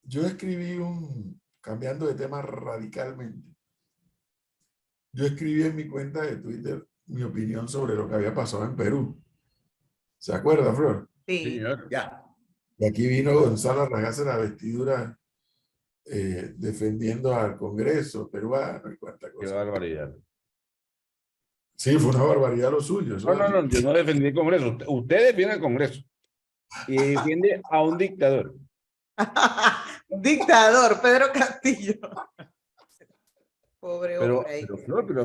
yo escribí cambiando de tema radicalmente, yo escribí en mi cuenta de Twitter mi opinión sobre lo que había pasado en Perú. ¿Se acuerda, Flor? Sí. Señor, ya. Y aquí vino Gonzalo a rasgarse la vestidura defendiendo al Congreso peruano y cuánta Qué cosa. barbaridad. Sí, fue una barbaridad lo suyo. No, no, no, yo no defendí el Congreso. Usted defiende el Congreso y defiende a un dictador. Dictador, Pedro Castillo. Pobre Pero, hombre ahí.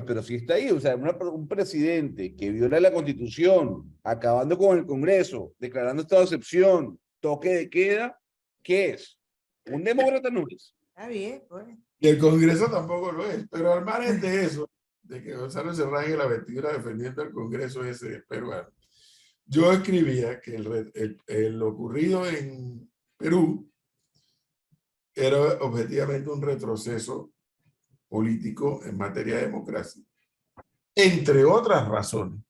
pero si está ahí, o sea, un presidente que viola la Constitución, acabando con el Congreso, declarando estado de excepción, toque de queda, ¿qué es? Un demócrata no es. Está bien, pues. Y el Congreso tampoco lo es. Pero al margen de eso, de que Gonzalo se rasgue la vestidura defendiendo al Congreso ese peruano, yo escribía que lo ocurrido en Perú era objetivamente un retroceso político en materia de democracia, entre otras razones,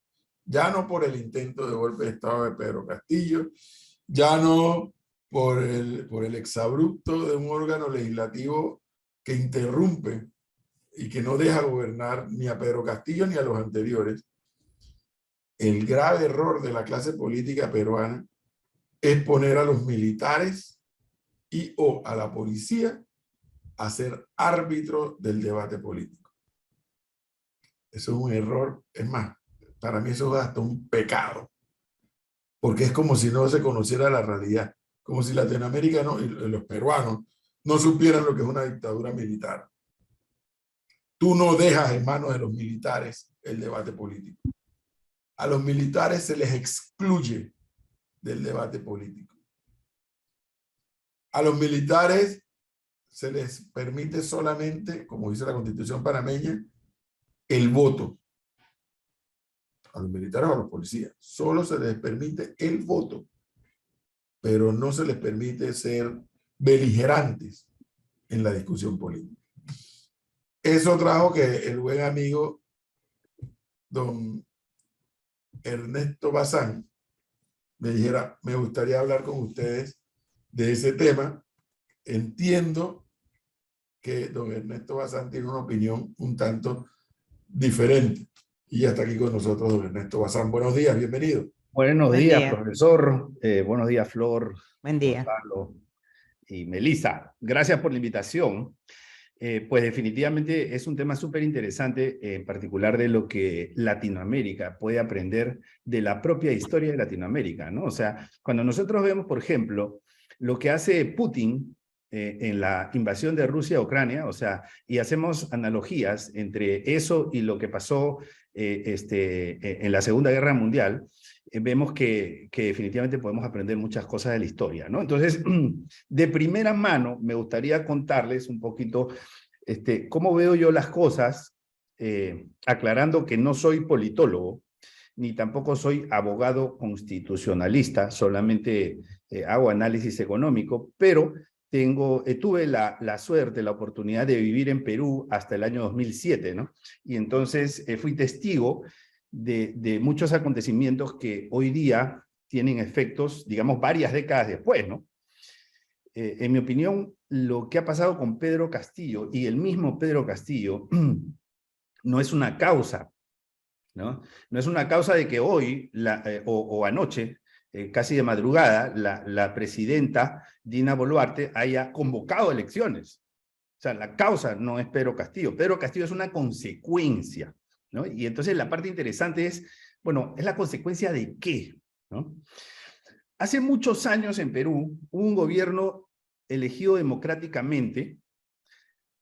ya no por el intento de golpe de Estado de Pedro Castillo, ya no por el exabrupto de un órgano legislativo que interrumpe y que no deja gobernar ni a Pedro Castillo ni a los anteriores. El grave error de la clase política peruana es poner a los militares y o a la policía a ser árbitro del debate político. Eso es un error, es más, para mí eso es hasta un pecado, porque es como si no se conociera la realidad, como si Latinoamérica y los peruanos no supieran lo que es una dictadura militar. Tú no dejas en manos de los militares el debate político. A los militares se les excluye del debate político. A los militares se les permite solamente, como dice la Constitución panameña, el voto. A los militares o a los policías solo se les permite el voto, pero no se les permite ser beligerantes en la discusión política. Eso trajo que el buen amigo don Ernesto Bazán me dijera, me gustaría hablar con ustedes de ese tema. Entiendo que don Ernesto Bazán tiene una opinión un tanto diferente. Y ya está aquí con nosotros don Ernesto Bazán. Buenos días, bienvenido. Buenos Buen días, día. profesor. Buenos días, Flor, Buen día. Gonzalo y Melissa. Gracias por la invitación. Pues definitivamente es un tema súper interesante, en particular de lo que Latinoamérica puede aprender de la propia historia de Latinoamérica, ¿no? O sea, cuando nosotros vemos, por ejemplo, lo que hace Putin en la invasión de Rusia a Ucrania, o sea, y hacemos analogías entre eso y lo que pasó en la Segunda Guerra Mundial, vemos que definitivamente podemos aprender muchas cosas de la historia, ¿no? Entonces, de primera mano, me gustaría contarles un poquito cómo veo yo las cosas, aclarando que no soy politólogo, ni tampoco soy abogado constitucionalista, solamente hago análisis económico, pero tuve la suerte, la oportunidad de vivir en Perú hasta el año 2007, ¿no? Y entonces fui testigo de muchos acontecimientos que hoy día tienen efectos, digamos, varias décadas después, ¿no? En mi opinión, lo que ha pasado con Pedro Castillo y el mismo Pedro Castillo no es una causa, ¿no? No es una causa de que hoy o anoche, casi de madrugada, la presidenta Dina Boluarte haya convocado elecciones. O sea, la causa no es Pedro Castillo. Pedro Castillo es una consecuencia, ¿no? Y entonces la parte interesante es, bueno, ¿es la consecuencia de qué? ¿No? Hace muchos años en Perú hubo un gobierno elegido democráticamente,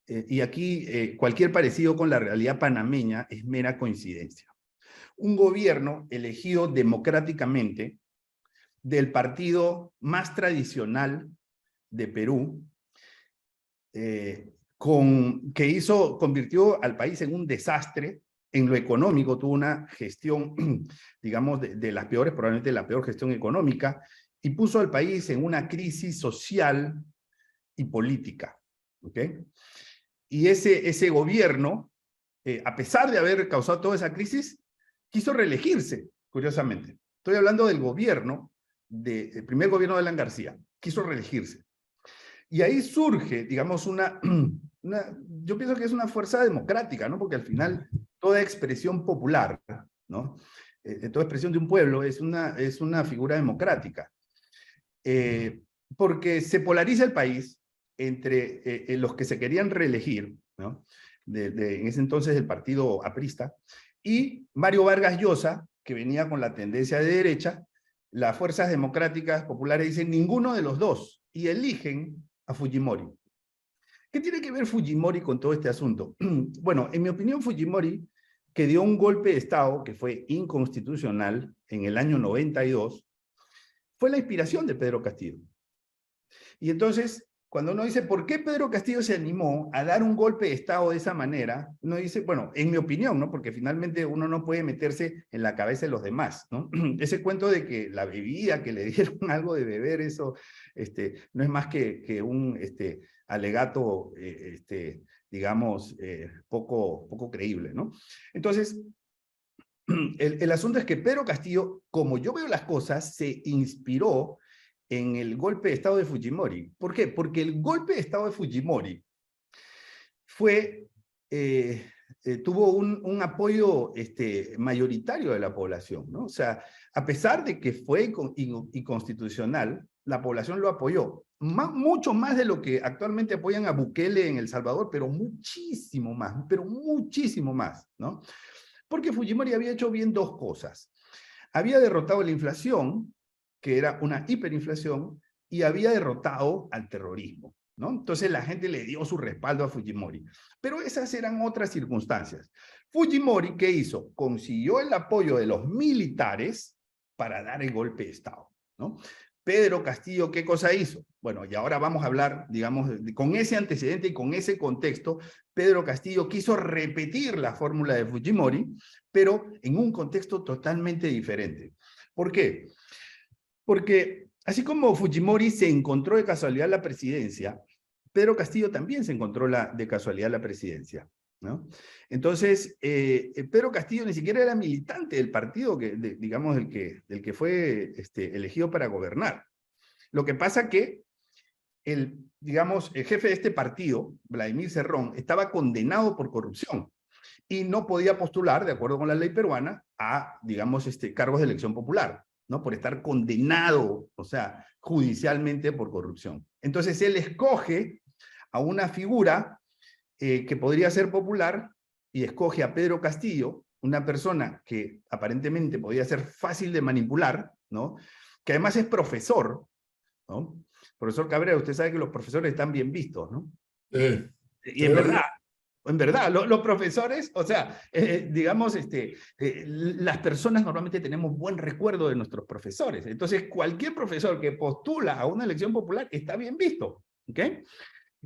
y aquí cualquier parecido con la realidad panameña es mera coincidencia. Un gobierno elegido democráticamente del partido más tradicional de Perú, convirtió al país en un desastre. En lo económico tuvo una gestión, digamos, de las peores, probablemente la peor gestión económica, y puso al país en una crisis social y política. ¿Ok? Y ese gobierno, a pesar de haber causado toda esa crisis, quiso reelegirse, curiosamente. Estoy hablando del gobierno, el primer gobierno de Alan García, quiso reelegirse. Y ahí surge, digamos, yo pienso que es una fuerza democrática, ¿no? Porque al final toda expresión popular, ¿no? Toda expresión de un pueblo es una figura democrática. Porque se polariza el país entre los que se querían reelegir, ¿no? En ese entonces del partido aprista, y Mario Vargas Llosa, que venía con la tendencia de derecha. Las fuerzas democráticas populares dicen ninguno de los dos, y eligen a Fujimori. ¿Qué tiene que ver Fujimori con todo este asunto? Bueno, en mi opinión, Fujimori, que dio un golpe de Estado que fue inconstitucional en el año 92, fue la inspiración de Pedro Castillo. Y entonces, cuando uno dice, ¿por qué Pedro Castillo se animó a dar un golpe de Estado de esa manera? Uno dice, bueno, en mi opinión, ¿no? Porque finalmente uno no puede meterse en la cabeza de los demás, ¿no? Ese cuento de que la bebida, que le dieron algo de beber, eso no es más que un alegato, digamos, poco creíble, ¿no? Entonces, el asunto es que Pedro Castillo, como yo veo las cosas, se inspiró en el golpe de Estado de Fujimori. ¿Por qué? Porque el golpe de Estado de Fujimori tuvo un apoyo mayoritario de la población, ¿no? O sea, a pesar de que fue inconstitucional, la población lo apoyó. Mucho más de lo que actualmente apoyan a Bukele en El Salvador, pero muchísimo más, ¿no? Porque Fujimori había hecho bien dos cosas. Había derrotado la inflación, que era una hiperinflación, y había derrotado al terrorismo, ¿no? Entonces la gente le dio su respaldo a Fujimori. Pero esas eran otras circunstancias. Fujimori, ¿qué hizo? Consiguió el apoyo de los militares para dar el golpe de Estado, ¿no? Pedro Castillo, ¿qué cosa hizo? Bueno, y ahora vamos a hablar, digamos, con ese antecedente y con ese contexto. Pedro Castillo quiso repetir la fórmula de Fujimori, pero en un contexto totalmente diferente. ¿Por qué? Porque así como Fujimori se encontró de casualidad la presidencia, Pedro Castillo también se encontró de casualidad la presidencia, ¿no? Entonces, Pedro Castillo ni siquiera era militante del partido, digamos, del que fue elegido para gobernar. Lo que pasa que digamos, el jefe de este partido, Vladimir Cerrón, estaba condenado por corrupción y no podía postular, de acuerdo con la ley peruana, a, digamos, cargos de elección popular, ¿no? Por estar condenado, o sea, judicialmente por corrupción. Entonces él escoge a una figura que podría ser popular y escoge a Pedro Castillo, una persona que aparentemente podía ser fácil de manipular, ¿no? Que además es profesor, ¿no? Profesor Cabrera, usted sabe que los profesores están bien vistos, ¿no? Y en verdad, los profesores, o sea, digamos, las personas normalmente tenemos buen recuerdo de nuestros profesores. Entonces, cualquier profesor que postula a una elección popular está bien visto, ¿ok?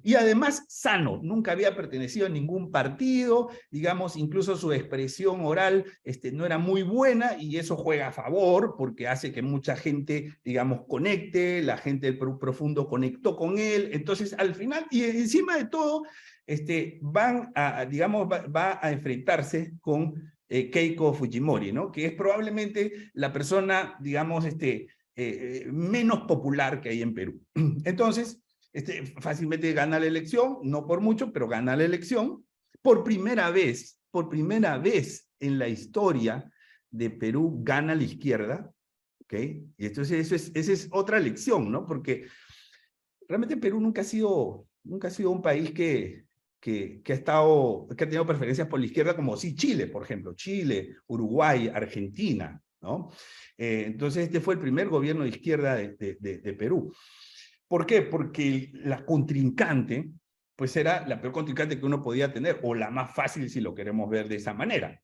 Y además sano, nunca había pertenecido a ningún partido, digamos, incluso su expresión oral no era muy buena y eso juega a favor porque hace que mucha gente, digamos, conecte, la gente del Perú Profundo conectó con él, entonces al final, y encima de todo, va a enfrentarse con Keiko Fujimori, ¿no? Que es probablemente la persona, digamos, menos popular que hay en Perú. Entonces, fácilmente gana la elección, no por mucho, pero gana la elección. Por primera vez en la historia de Perú gana la izquierda, ¿ok? Y entonces esa es otra lección, ¿no? Porque realmente Perú nunca ha sido un país que ha tenido preferencias por la izquierda, como sí Chile, por ejemplo, Chile, Uruguay, Argentina, ¿no? Entonces fue el primer gobierno de izquierda de Perú. ¿Por qué? Porque la contrincante, pues era la peor contrincante que uno podía tener, o la más fácil si lo queremos ver de esa manera.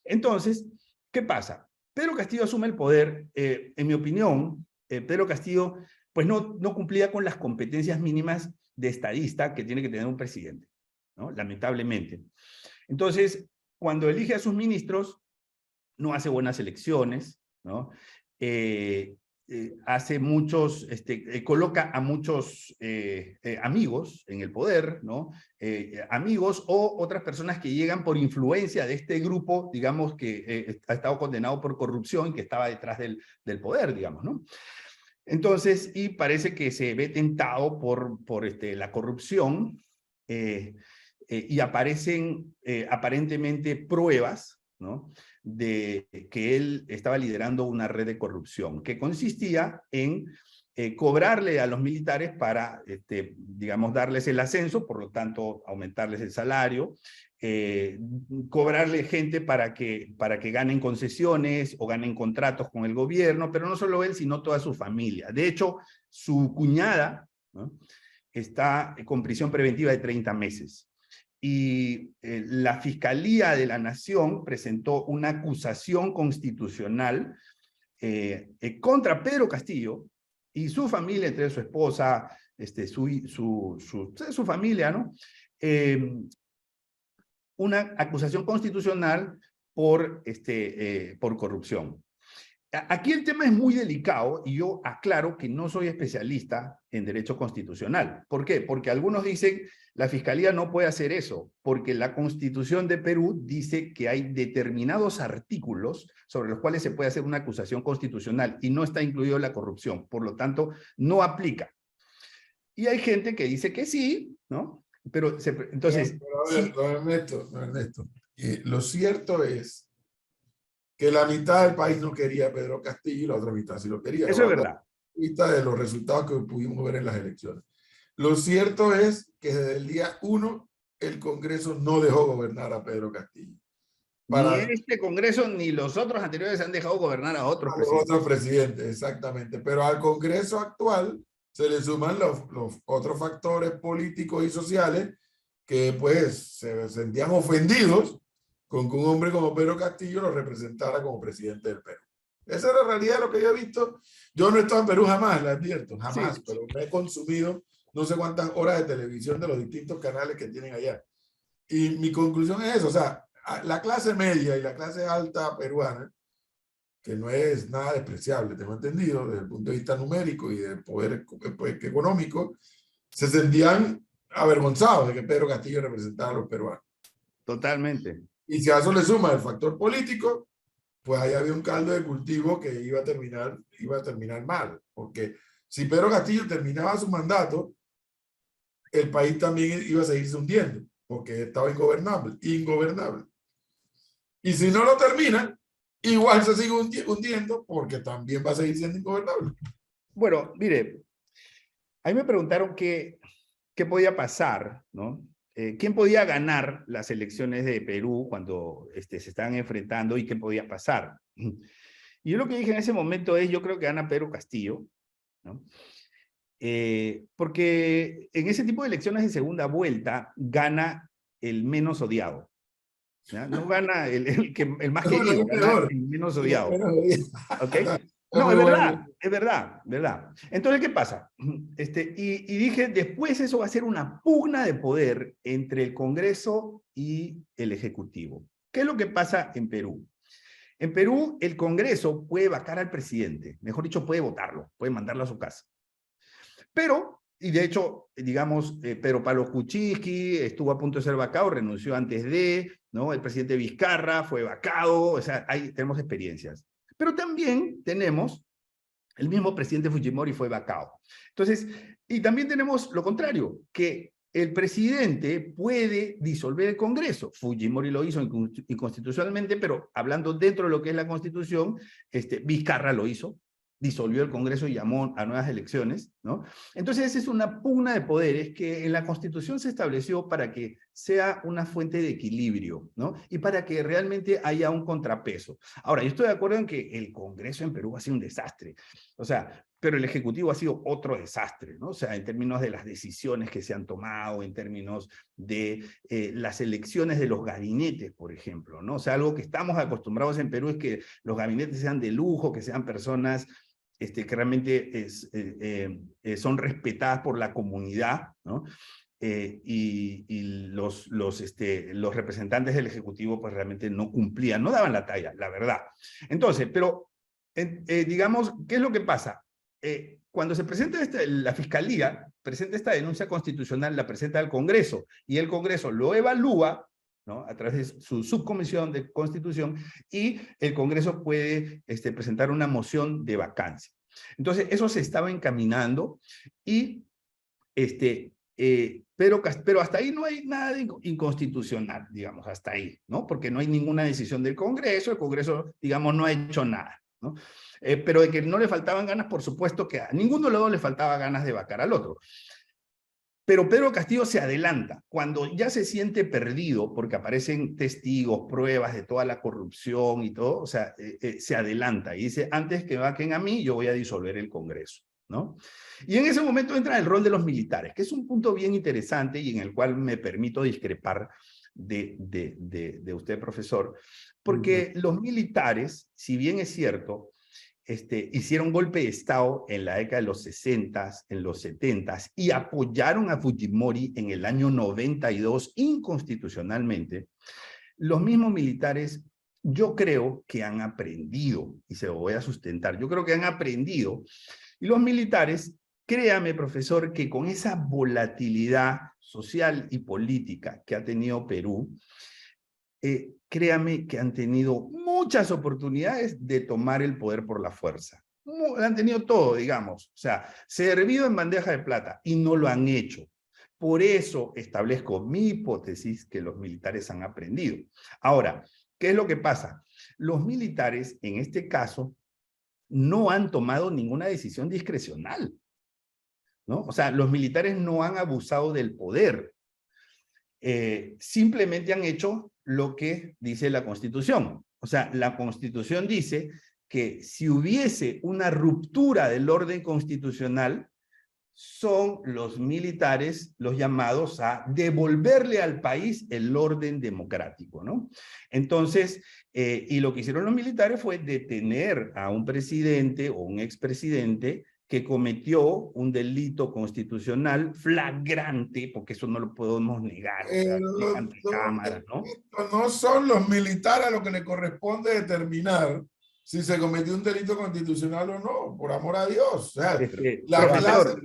Entonces, ¿qué pasa? Pedro Castillo asume el poder, en mi opinión, Pedro Castillo pues no cumplía con las competencias mínimas de estadista que tiene que tener un presidente, ¿no? Lamentablemente. Entonces, cuando elige a sus ministros, no hace buenas elecciones, ¿no? Hace muchos, coloca a muchos amigos en el poder, ¿no? Amigos o otras personas que llegan por influencia de este grupo, digamos, que ha estado condenado por corrupción y que estaba detrás del poder, digamos, ¿no? Entonces, y parece que se ve tentado por la corrupción, y aparecen aparentemente pruebas, ¿no?, de que él estaba liderando una red de corrupción que consistía en cobrarle a los militares para, digamos, darles el ascenso, por lo tanto, aumentarles el salario, cobrarle gente para que ganen concesiones o ganen contratos con el gobierno, pero no solo él, sino toda su familia. De hecho, su cuñada, ¿no?, está con prisión preventiva de 30 meses. Y la Fiscalía de la Nación presentó una acusación constitucional contra Pedro Castillo y su familia, entre su esposa, su familia, ¿no? Una acusación constitucional por corrupción. Aquí el tema es muy delicado y yo aclaro que no soy especialista en derecho constitucional. ¿Por qué? Porque algunos dicen la Fiscalía no puede hacer eso, porque la Constitución de Perú dice que hay determinados artículos sobre los cuales se puede hacer una acusación constitucional y no está incluido la corrupción, por lo tanto no aplica. Y hay gente que dice que sí, ¿no? Pero entonces... Pero a ver, don Ernesto, lo cierto es que la mitad del país no quería a Pedro Castillo y la otra mitad sí lo quería. Eso es verdad. Vista de los resultados que pudimos ver en las elecciones. Lo cierto es que desde el día 1 el Congreso no dejó gobernar a Pedro Castillo. Ni este Congreso ni los otros anteriores han dejado gobernar a otros presidentes. Otros presidentes, exactamente. Pero al Congreso actual se le suman los otros factores políticos y sociales que pues se sentían ofendidos con que un hombre como Pedro Castillo lo representara como presidente del Perú. Esa es la realidad de lo que yo he visto. Yo no he estado en Perú jamás, le advierto, jamás, sí, pero me he consumido no sé cuántas horas de televisión de los distintos canales que tienen allá. Y mi conclusión es eso, o sea, la clase media y la clase alta peruana, que no es nada despreciable, tengo entendido, desde el punto de vista numérico y del poder económico, se sentían avergonzados de que Pedro Castillo representara a los peruanos. Totalmente. Y si a eso le suma el factor político, pues ahí había un caldo de cultivo que iba a terminar mal. Porque si Pedro Castillo terminaba su mandato, el país también iba a seguirse hundiendo, porque estaba ingobernable. Y si no lo termina, igual se sigue hundiendo, porque también va a seguir siendo ingobernable. Bueno, mire, ahí me preguntaron qué podía pasar, ¿no? ¿Quién podía ganar las elecciones de Perú cuando se estaban enfrentando y qué podía pasar? Y yo lo que dije en ese momento es, yo creo que gana Pedro Castillo, ¿no? Porque en ese tipo de elecciones de segunda vuelta gana el menos odiado, ¿ya? No gana el más querido, gana el menos odiado. ¿Okay? No, es verdad. Entonces, ¿qué pasa? Y dije, después eso va a ser una pugna de poder entre el Congreso y el Ejecutivo. ¿Qué es lo que pasa en Perú? En Perú, el Congreso puede vacar al presidente, mejor dicho, puede votarlo, puede mandarlo a su casa. Pero, y de hecho, digamos, Pedro Pablo Kuczynski estuvo a punto de ser vacado, renunció antes ¿no? El presidente Vizcarra fue vacado, o sea, ahí tenemos experiencias. Pero también tenemos, el mismo presidente Fujimori fue vacado. Entonces, y también tenemos lo contrario, que el presidente puede disolver el Congreso. Fujimori lo hizo inconstitucionalmente, pero hablando dentro de lo que es la Constitución, Vizcarra lo hizo, disolvió el Congreso y llamó a nuevas elecciones, ¿no? Entonces, esa es una pugna de poderes que en la Constitución se estableció para que sea una fuente de equilibrio, ¿no? Y para que realmente haya un contrapeso. Ahora, yo estoy de acuerdo en que el Congreso en Perú ha sido un desastre, o sea, pero el Ejecutivo ha sido otro desastre, ¿no? O sea, en términos de las decisiones que se han tomado, en términos de las elecciones de los gabinetes, por ejemplo, ¿no? O sea, algo que estamos acostumbrados en Perú es que los gabinetes sean de lujo, que sean personas que realmente son respetadas por la comunidad, ¿no? Y los representantes del Ejecutivo pues realmente no cumplían, no daban la talla, la verdad. Entonces, pero digamos, ¿qué es lo que pasa? Cuando se presenta la Fiscalía, presenta esta denuncia constitucional, la presenta al Congreso, y el Congreso lo evalúa, ¿no? A través de su subcomisión de Constitución, y el Congreso puede presentar una moción de vacancia. Entonces, eso se estaba encaminando y pero hasta ahí no hay nada de inconstitucional, digamos, hasta ahí, ¿no? Porque no hay ninguna decisión del Congreso, el Congreso, digamos, no ha hecho nada, ¿no? Pero de que no le faltaban ganas, por supuesto que a ninguno de los dos le faltaba ganas de vacar al otro. Pero Pedro Castillo se adelanta, cuando ya se siente perdido, porque aparecen testigos, pruebas de toda la corrupción y todo, o sea, se adelanta y dice, antes que vaquen a mí, yo voy a disolver el Congreso, ¿no? Y en ese momento entra el rol de los militares, que es un punto bien interesante y en el cual me permito discrepar de usted, profesor, porque los militares, si bien es cierto, hicieron golpe de Estado en la década de los 60s, en los 70s, y apoyaron a Fujimori en el año 92 inconstitucionalmente, los mismos militares, yo creo que han aprendido, y se lo voy a sustentar, yo creo que han aprendido, y los militares, créame, profesor, que con esa volatilidad social y política que ha tenido Perú, créame que han tenido muchas oportunidades de tomar el poder por la fuerza. Han tenido todo, digamos. O sea, servido en bandeja de plata y no lo han hecho. Por eso establezco mi hipótesis que los militares han aprendido. Ahora, ¿qué es lo que pasa? Los militares, en este caso, no han tomado ninguna decisión discrecional, ¿no? O sea, los militares no han abusado del poder. Simplemente han hecho lo que dice la Constitución. O sea, la Constitución dice que si hubiese una ruptura del orden constitucional, son los militares los llamados a devolverle al país el orden democrático, ¿no? Entonces, y lo que hicieron los militares fue detener a un presidente o un expresidente que cometió un delito constitucional flagrante, porque eso no lo podemos negar, o sea, ante cámara, ¿no? No son los militares a los que le corresponde determinar si se cometió un delito constitucional o no, por amor a Dios. O sea, profesor,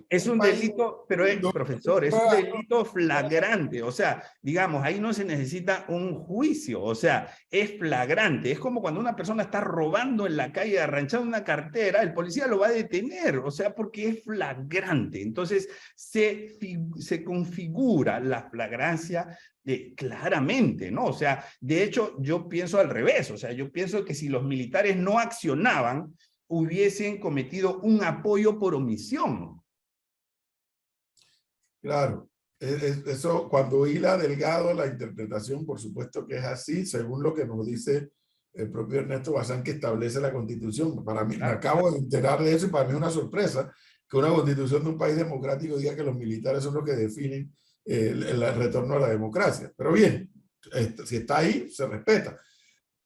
es un delito, pero profesor, es un delito flagrante, o sea, digamos, ahí no se necesita un juicio, o sea, es flagrante, es como cuando una persona está robando en la calle, arranchando una cartera, el policía lo va a detener, o sea, porque es flagrante, entonces se configura la flagrancia claramente, ¿no? O sea, de hecho, yo pienso al revés, o sea, yo pienso que si los militares no accionaban, hubiesen cometido un apoyo por omisión. Claro, eso cuando hila delgado la interpretación, por supuesto que es así, según lo que nos dice el propio Ernesto Bazán, que establece la Constitución. Para mí, claro, me acabo de enterar de eso y para mí es una sorpresa que una Constitución de un país democrático diga que los militares son los que definen el retorno a la democracia. Pero bien, si está ahí, se respeta.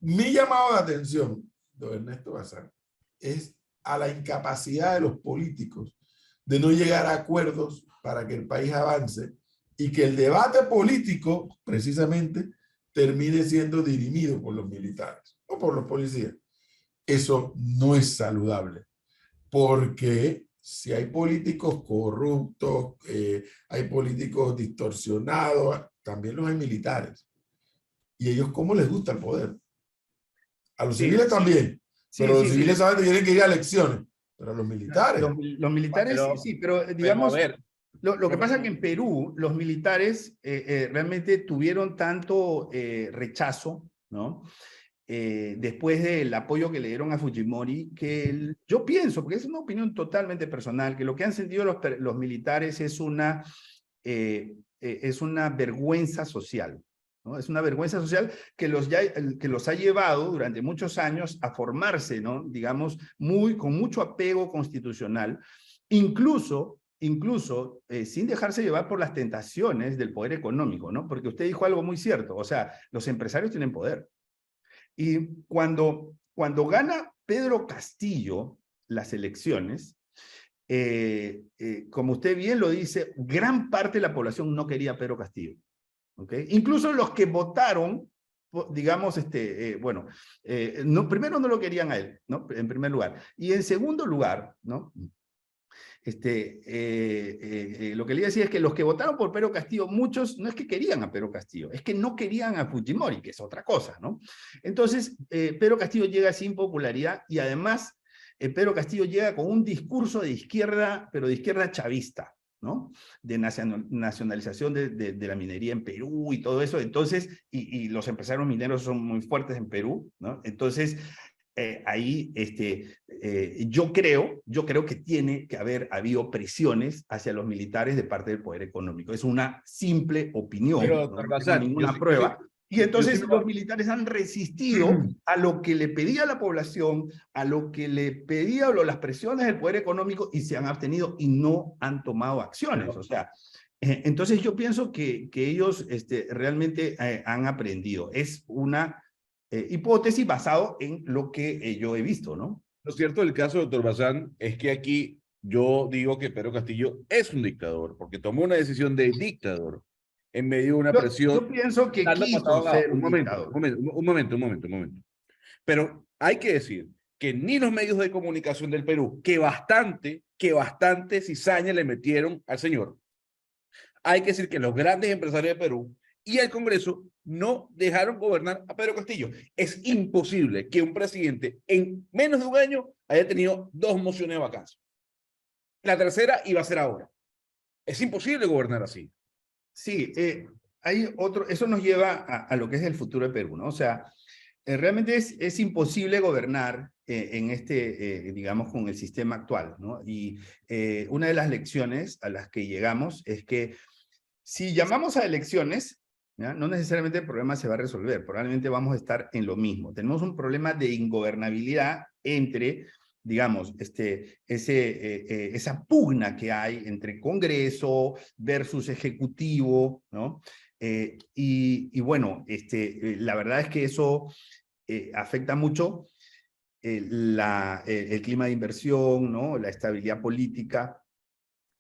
Mi llamado de atención, don Ernesto Bazán, es a la incapacidad de los políticos de no llegar a acuerdos para que el país avance y que el debate político, precisamente, termine siendo dirimido por los militares o por los policías. Eso no es saludable, porque si hay políticos corruptos, hay políticos distorsionados, también los hay militares. ¿Y ellos cómo les gusta el poder? A los civiles también, pero los civiles saben que tienen que ir a elecciones, pero a los militares. Los militares sí, pero digamos, lo que pasa es que en Perú los militares realmente tuvieron tanto rechazo, ¿no? Después del apoyo que le dieron a Fujimori, que yo pienso, porque es una opinión totalmente personal, que lo que han sentido los militares es una vergüenza social, ¿no? Es una vergüenza social que los ha llevado durante muchos años a formarse, ¿no? Digamos, con mucho apego constitucional, incluso sin dejarse llevar por las tentaciones del poder económico, ¿no? Porque usted dijo algo muy cierto, o sea, los empresarios tienen poder. Y cuando gana Pedro Castillo las elecciones, como usted bien lo dice, gran parte de la población no quería a Pedro Castillo. ¿Okay? Incluso los que votaron, digamos, primero no lo querían a él, ¿no? En primer lugar. Y en segundo lugar, ¿no? Lo que le decía es que los que votaron por Pedro Castillo, muchos no es que querían a Pedro Castillo, es que no querían a Fujimori, que es otra cosa, ¿no? Entonces, Pedro Castillo llega sin popularidad y además Pedro Castillo llega con un discurso de izquierda, pero de izquierda chavista, ¿no? De nacionalización de la minería en Perú y todo eso. Entonces, y los empresarios mineros son muy fuertes en Perú, ¿no? Entonces, ahí yo creo que tiene que haber habido presiones hacia los militares de parte del poder económico. Es una simple opinión, Pero, ¿no? doctor No tengo Bazán, ninguna prueba. Y entonces sí los militares han resistido a lo que le pedía la población, a lo que le pedía las presiones del poder económico, y se han abstenido y no han tomado acciones. O sea, entonces yo pienso que ellos realmente han aprendido. Es una hipótesis basado en lo que yo he visto, ¿no? Lo cierto del caso, doctor Bazán, es que aquí yo digo que Pedro Castillo es un dictador, porque tomó una decisión de dictador en medio de una Yo presión. pienso que Dando quiso patada abajo. ser un dictador. Un momento. Pero hay que decir que ni los medios de comunicación del Perú, que bastante cizaña le metieron al señor. Hay que decir que los grandes empresarios de Perú y el Congreso no dejaron gobernar a Pedro Castillo. Es imposible que un presidente en menos de un año haya tenido 2 mociones de vacancia. La tercera iba a ser ahora. Es imposible gobernar así. Sí, hay otro, eso nos lleva a lo que es el futuro de Perú, ¿no? O sea, realmente es imposible gobernar en digamos, con el sistema actual, ¿no? Y una de las lecciones a las que llegamos es que si llamamos a elecciones, ¿ya? No necesariamente el problema se va a resolver, probablemente vamos a estar en lo mismo. Tenemos un problema de ingobernabilidad entre, digamos, esa pugna que hay entre Congreso versus Ejecutivo, ¿no? Y bueno, la verdad es que eso afecta mucho el clima de inversión, ¿no? La estabilidad política,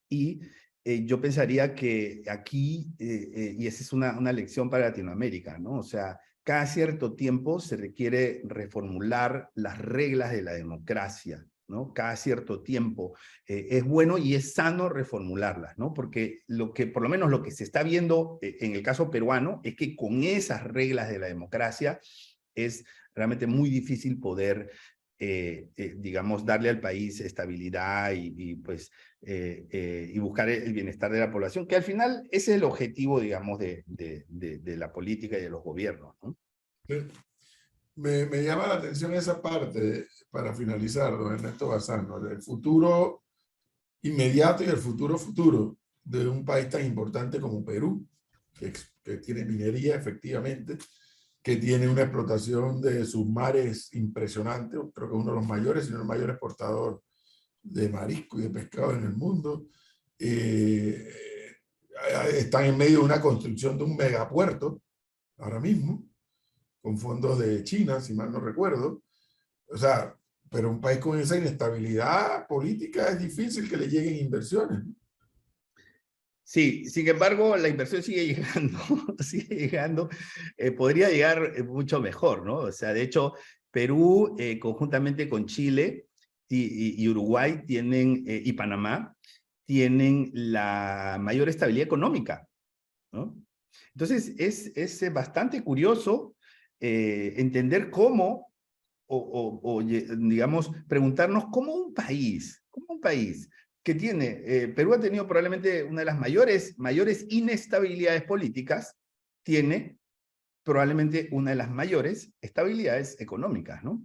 y yo pensaría que aquí, y esa es una lección para Latinoamérica, ¿no? O sea, cada cierto tiempo se requiere reformular las reglas de la democracia, ¿no? Cada cierto tiempo es bueno y es sano reformularlas, ¿no? Porque por lo menos lo que se está viendo en el caso peruano es que con esas reglas de la democracia es realmente muy difícil poder digamos, darle al país estabilidad y buscar el bienestar de la población, que al final ese es el objetivo, digamos, de la política y de los gobiernos, ¿no? Sí. Me llama la atención esa parte, para finalizar, don Ernesto Bazán, ¿no? El futuro inmediato y el futuro de un país tan importante como Perú, que tiene minería efectivamente, que tiene una explotación de sus mares impresionante, creo que uno de los mayores, si no el mayor exportador de marisco y de pescado en el mundo. Están en medio de una construcción de un megapuerto ahora mismo, con fondos de China, si mal no recuerdo. O sea, pero un país con esa inestabilidad política es difícil que le lleguen inversiones. Sí, sin embargo, la inversión sigue llegando, sigue llegando, podría llegar mucho mejor, ¿no? O sea, de hecho, Perú, conjuntamente con Chile y Uruguay y Panamá, tienen la mayor estabilidad económica, ¿no? Entonces, es bastante curioso entender cómo, digamos, preguntarnos cómo un país que tiene, Perú ha tenido probablemente una de las mayores inestabilidades políticas, tiene probablemente una de las mayores estabilidades económicas, ¿no?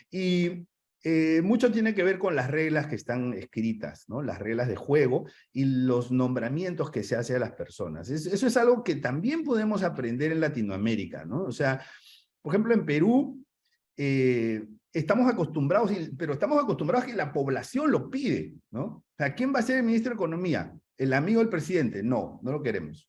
Y mucho tiene que ver con las reglas que están escritas, ¿no? Las reglas de juego y los nombramientos que se hace a las personas. Eso es algo que también podemos aprender en Latinoamérica, ¿no? O sea, por ejemplo, en Perú, estamos acostumbrados, pero estamos acostumbrados a que la población lo pide, ¿no? O sea, ¿quién va a ser el ministro de Economía? ¿El amigo del presidente? No, no lo queremos.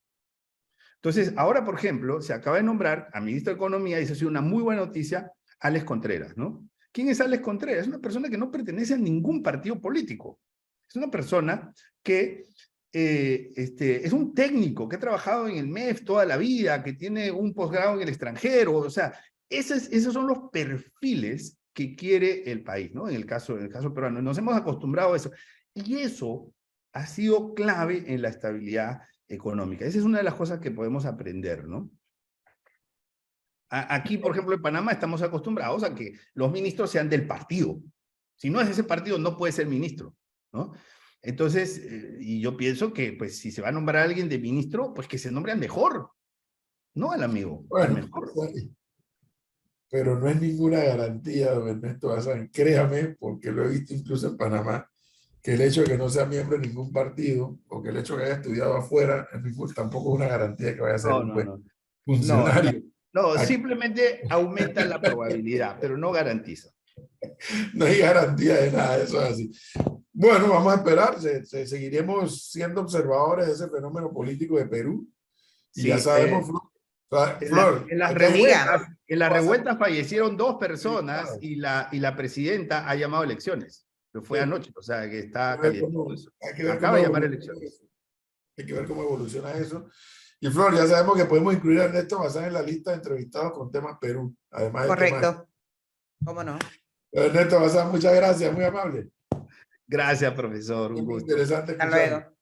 Entonces, ahora, por ejemplo, se acaba de nombrar a ministro de Economía, y eso ha sido una muy buena noticia, Alex Contreras, ¿no? ¿Quién es Alex Contreras? Es una persona que no pertenece a ningún partido político. Es una persona que es un técnico que ha trabajado en el MEF toda la vida, que tiene un posgrado en el extranjero. O sea, esos son los perfiles que quiere el país, ¿no? En el caso peruano. Nos hemos acostumbrado a eso. Y eso ha sido clave en la estabilidad económica. Esa es una de las cosas que podemos aprender, ¿no? Aquí, por ejemplo, en Panamá estamos acostumbrados a que los ministros sean del partido. Si no es ese partido, no puede ser ministro, ¿no? Entonces, y yo pienso que, pues, si se va a nombrar a alguien de ministro, pues que se nombre al mejor, no al amigo, al Bueno, mejor. pero no es ninguna garantía, don Ernesto Bazán, créame, porque lo he visto incluso en Panamá, que el hecho de que no sea miembro de ningún partido o que el hecho de que haya estudiado afuera tampoco es una garantía de que vaya a ser No, un no, buen no. No, funcionario. no, Aquí simplemente aumenta la probabilidad, pero no garantiza. no hay garantía de nada, eso es así. Bueno, vamos a esperar, seguiremos siendo observadores de ese fenómeno político de Perú y ya Sí, sabemos, Flor, en las acá revueltas, pasa- fallecieron 2 personas y la presidenta ha llamado a elecciones. Pero fue Sí. anoche, o sea que hay está que ver caliente. cómo- hay que ver Acaba de cómo llamar a evoluciona elecciones. eso. Hay que ver cómo evoluciona eso. Y Flor, ya sabemos que podemos incluir a Ernesto Bazán en la lista de entrevistados con temas Perú, además de temas. Correcto. ¿Cómo no? Ernesto Bazán, muchas gracias, muy amable. Gracias, profesor. Un Muy gusto. interesante Hasta escucharlo. luego.